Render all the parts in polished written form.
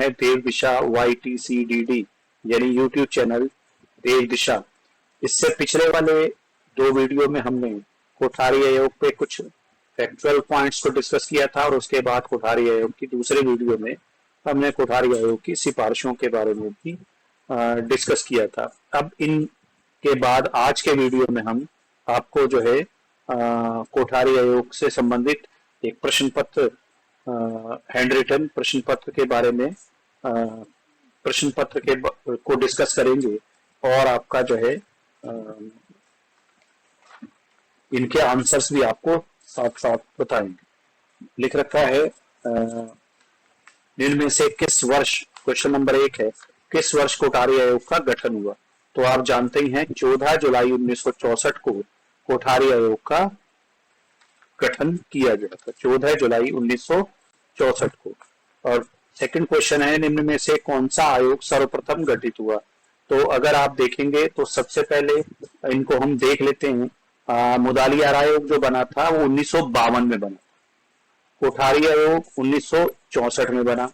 है देव दिशा YTCDD यानी YouTube channel देव दिशा। इससे पिछले वाले 2 वीडियो में हमने कोठारी आयोग पे कुछ फैक्चुअल पॉइंट्स को डिस्कस किया था और उसके बाद कोठारी आयोग की दूसरे वीडियो में हमने कोठारी आयोग की सिफारिशों के बारे में भी डिस्कस किया था। अब इनके बाद आज के वीडियो में हम आपको जो है कोठारी आयोग से संबंधित एक प्रश्न पत्र, हैंड रिटन प्रश्न पत्र के बारे में प्रश्न पत्र के को डिस्कस करेंगे और आपका जो है इनके आंसर्स भी आपको साथ साथ बताएंगे। लिख रखा है इनमें से किस वर्ष, क्वेश्चन नंबर 1 है, किस वर्ष कोठारी आयोग का गठन हुआ? तो आप जानते ही हैं 14 जुलाई 1964 को कोठारी आयोग का गठन किया गया था, 14 जुलाई 1964 को। और सेकंड क्वेश्चन है निम्न में से कौन सा आयोग सर्वप्रथम गठित हुआ? तो अगर आप देखेंगे तो सबसे पहले इनको हम देख लेते हैं। मुदालियार आयोग जो बना था वो 1952 में बना, कोठारी आयोग 1964 में बना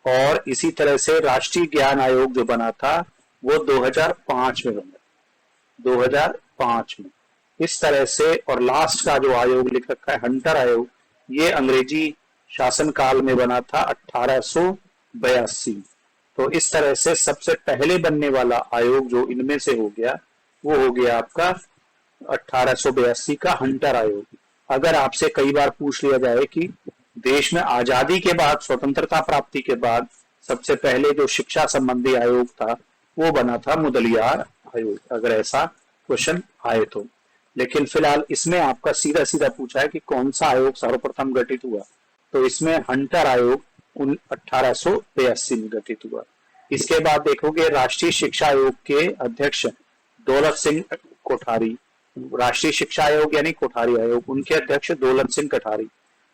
और इसी तरह से राष्ट्रीय ज्ञान आयोग जो बना था वो 2005 में बना, 2005 में। इस तरह से, और लास्ट का जो आयोग लिख रखा है हंटर आयोग, ये अंग्रेजी शासन काल में बना था 1882। तो इस तरह से सबसे पहले बनने वाला आयोग जो इनमें से हो गया वो हो गया आपका 1882 का हंटर आयोग। अगर आपसे कई बार पूछ लिया जाए कि देश में आजादी के बाद, स्वतंत्रता प्राप्ति के बाद सबसे पहले जो शिक्षा संबंधी आयोग था वो बना था मुदलियार आयोग, अगर ऐसा क्वेश्चन आए तो। लेकिन फिलहाल इसमें आपका सीधा सीधा पूछा है कि कौन सा आयोग सर्वप्रथम गठित हुआ, तो इसमें हंटर आयोग 1882 में गठित हुआ। इसके बाद देखोगे राष्ट्रीय शिक्षा आयोग के अध्यक्ष दौलत सिंह कोठारी, राष्ट्रीय शिक्षा आयोग यानी कोठारी आयोग, उनके अध्यक्ष दौलत सिंह कोठारी,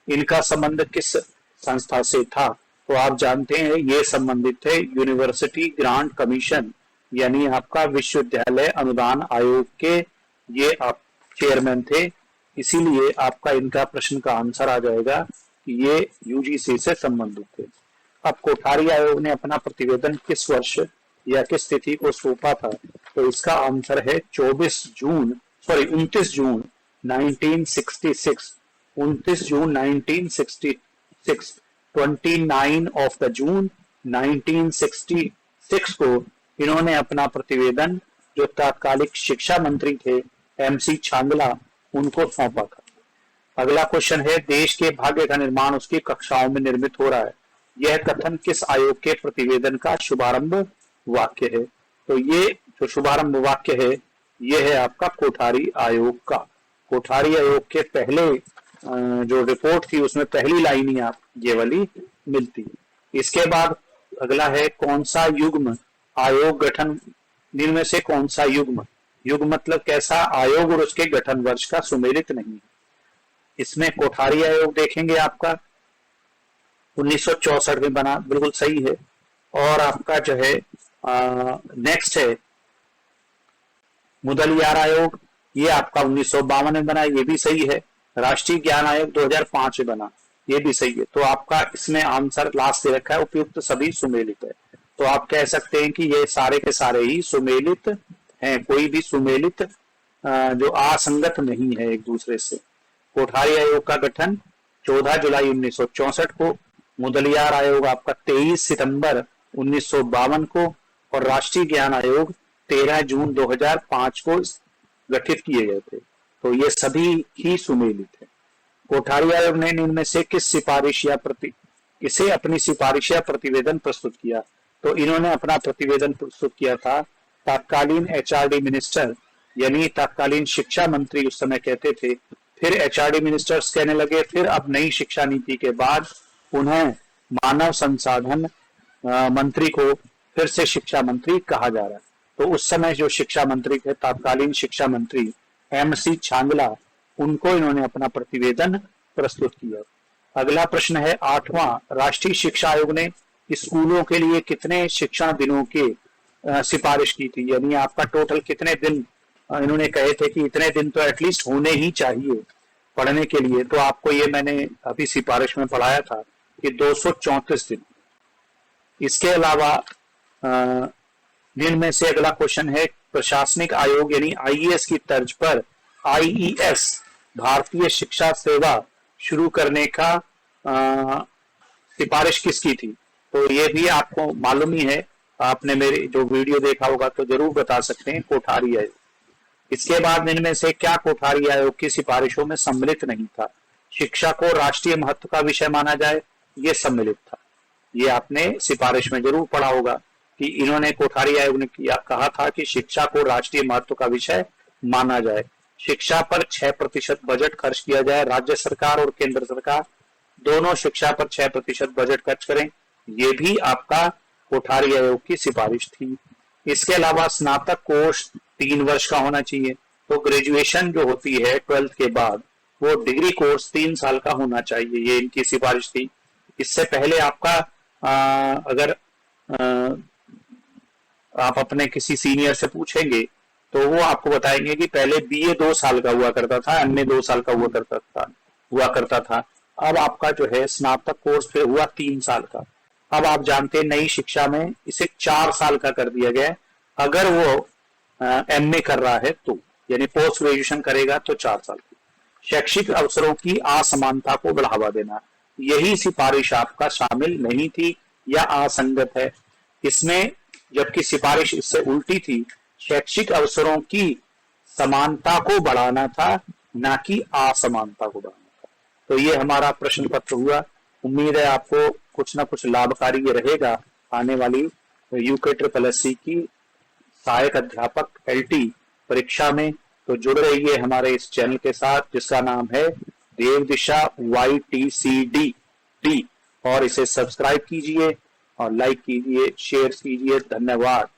इनका संबंध किस संस्था से था? तो आप जानते हैं ये संबंधित थे यूनिवर्सिटी ग्रांट कमीशन यानी आपका विश्वविद्यालय अनुदान आयोग के ये आप चेयरमैन थे। इसीलिए आपका इनका प्रश्न का आंसर आ जाएगा कि ये यूजीसी से संबंधित थे। अब कोठारी आयोग ने अपना प्रतिवेदन किस वर्ष या किस तिथि को सौंपा था? तो इसका आंसर है 29 जून 1966, 29 जून 1966, 29 ऑफ द जून 1966 को इन्होंने अपना प्रतिवेदन जो तत्कालिक शिक्षा मंत्री थे MC छांगला उनको सौंपा था। अगला क्वेश्चन है देश के भाग्य का निर्माण उसकी कक्षाओं में निर्मित हो रहा है, यह कथन किस आयोग के प्रतिवेदन का शुभारंभ वाक्य है? तो ये जो शुभारंभ वाक्य है ये है आपका कोठारी आयोग का। कोठारी आयोग के पहले जो रिपोर्ट थी उसमें पहली लाइन ही आप ये वाली मिलती है। इसके बाद अगला है कौन सा युग्म आयोग गठन, इनमें से कौन सा युग्म, युग्म मतलब कैसा आयोग और उसके गठन वर्ष का सुमेलित नहीं है। इसमें कोठारी आयोग देखेंगे आपका 1964 में बना, बिल्कुल सही है। और आपका जो है नेक्स्ट है मुदलियार आयोग, ये आपका 1952 में बना, ये भी सही है। राष्ट्रीय ज्ञान आयोग 2005 में बना, ये भी सही है। तो आपका इसमें आंसर लास्ट दे रखा है उपयुक्त सभी सुमेलित है। तो आप कह सकते हैं कि ये सारे के सारे ही सुमेलित हैं, कोई भी सुमेलित जो असंगत नहीं है एक दूसरे से। कोठारी आयोग का गठन 14 जुलाई 1964 को, मुदलियार आयोग आपका 23 सितंबर 1952 को और राष्ट्रीय ज्ञान आयोग 13 जून 2005 को गठित किए गए थे। तो ये सभी ही सुमेलित है। कोठारी आयोग ने इनमें से किस सिफारिश या किसे अपनी सिफारिश या प्रतिवेदन प्रस्तुत किया? तो इन्होंने अपना प्रतिवेदन प्रस्तुत किया था तत्कालीन HRD मिनिस्टर यानी तत्कालीन शिक्षा मंत्री उस समय कहते थे, फिर HRD मिनिस्टर्स कहने लगे, फिर अब नई शिक्षा नीति के बाद उन्हें मानव संसाधन मंत्री को फिर से शिक्षा मंत्री कहा जा रहा है। तो उस समय जो शिक्षा मंत्री थे तत्कालीन शिक्षा मंत्री MC छांगला, उनको इन्होंने अपना प्रतिवेदन प्रस्तुत किया। अगला प्रश्न है 8वां, राष्ट्रीय शिक्षा आयोग ने स्कूलों के लिए कितने शिक्षण दिनों की सिफारिश की थी, यानी आपका टोटल कितने दिन इन्होंने कहे थे कि इतने दिन तो एटलीस्ट होने ही चाहिए पढ़ने के लिए। तो आपको ये मैंने अभी सिफारिश में पढ़ाया था कि 234 दिन, इसके अलावा निम्न में से अगला क्वेश्चन है, प्रशासनिक आयोग यानी आईएएस की तर्ज पर आईईएस भारतीय शिक्षा सेवा शुरू करने का सिफारिश किसकी थी? तो ये भी आपको मालूम ही है, आपने मेरी जो वीडियो देखा होगा तो जरूर बता सकते हैं, कोठारी आयोग। इसके बाद इनमें से क्या कोठारी आयोग की सिफारिशों में सम्मिलित नहीं था? शिक्षा को राष्ट्रीय महत्व का विषय माना जाए, ये सम्मिलित था। ये आपने सिफारिश में जरूर पढ़ा होगा कि इन्होंने, कोठारी आयोग ने किया, कहा था कि शिक्षा को राष्ट्रीय महत्व का विषय माना जाए, शिक्षा पर 6% बजट खर्च किया जाए, राज्य सरकार और केंद्र सरकार दोनों शिक्षा पर 6% बजट खर्च करें, ये भी आपका कोठारी आयोग की सिफारिश थी। इसके अलावा स्नातक कोर्स 3 वर्ष का होना चाहिए, तो ग्रेजुएशन जो होती है 12th के बाद वो डिग्री कोर्स 3 साल का होना चाहिए, ये इनकी सिफारिश थी। इससे पहले आपका अगर आप अपने किसी सीनियर से पूछेंगे तो वो आपको बताएंगे कि पहले बीए 2 साल का हुआ करता था, एमए 2 साल का हुआ करता था। अब आपका जो है स्नातक कोर्स फिर हुआ 3 साल का। अब आप जानते हैं नई शिक्षा में इसे 4 साल का कर दिया गया है, अगर वो एमए कर रहा है तो, यानी पोस्ट ग्रेजुएशन करेगा तो 4 साल की। शैक्षिक अवसरों की असमानता को बढ़ावा देना, यही सिफारिश आपका शामिल नहीं थी या असंगत है इसमें, जबकि सिफारिश इससे उल्टी थी, शैक्षिक अवसरों की समानता को बढ़ाना था, ना कि असमानता को बढ़ाना था। तो ये हमारा प्रश्न पत्र हुआ। उम्मीद है आपको कुछ ना कुछ लाभकारी ये रहेगा आने वाली UKSSC की सहायक अध्यापक LT परीक्षा में। तो जुड़ रहिए हमारे इस चैनल के साथ जिसका नाम है देव दिशा YTCD, और इसे सब्सक्राइब कीजिए और लाइक कीजिए, शेयर कीजिए। धन्यवाद।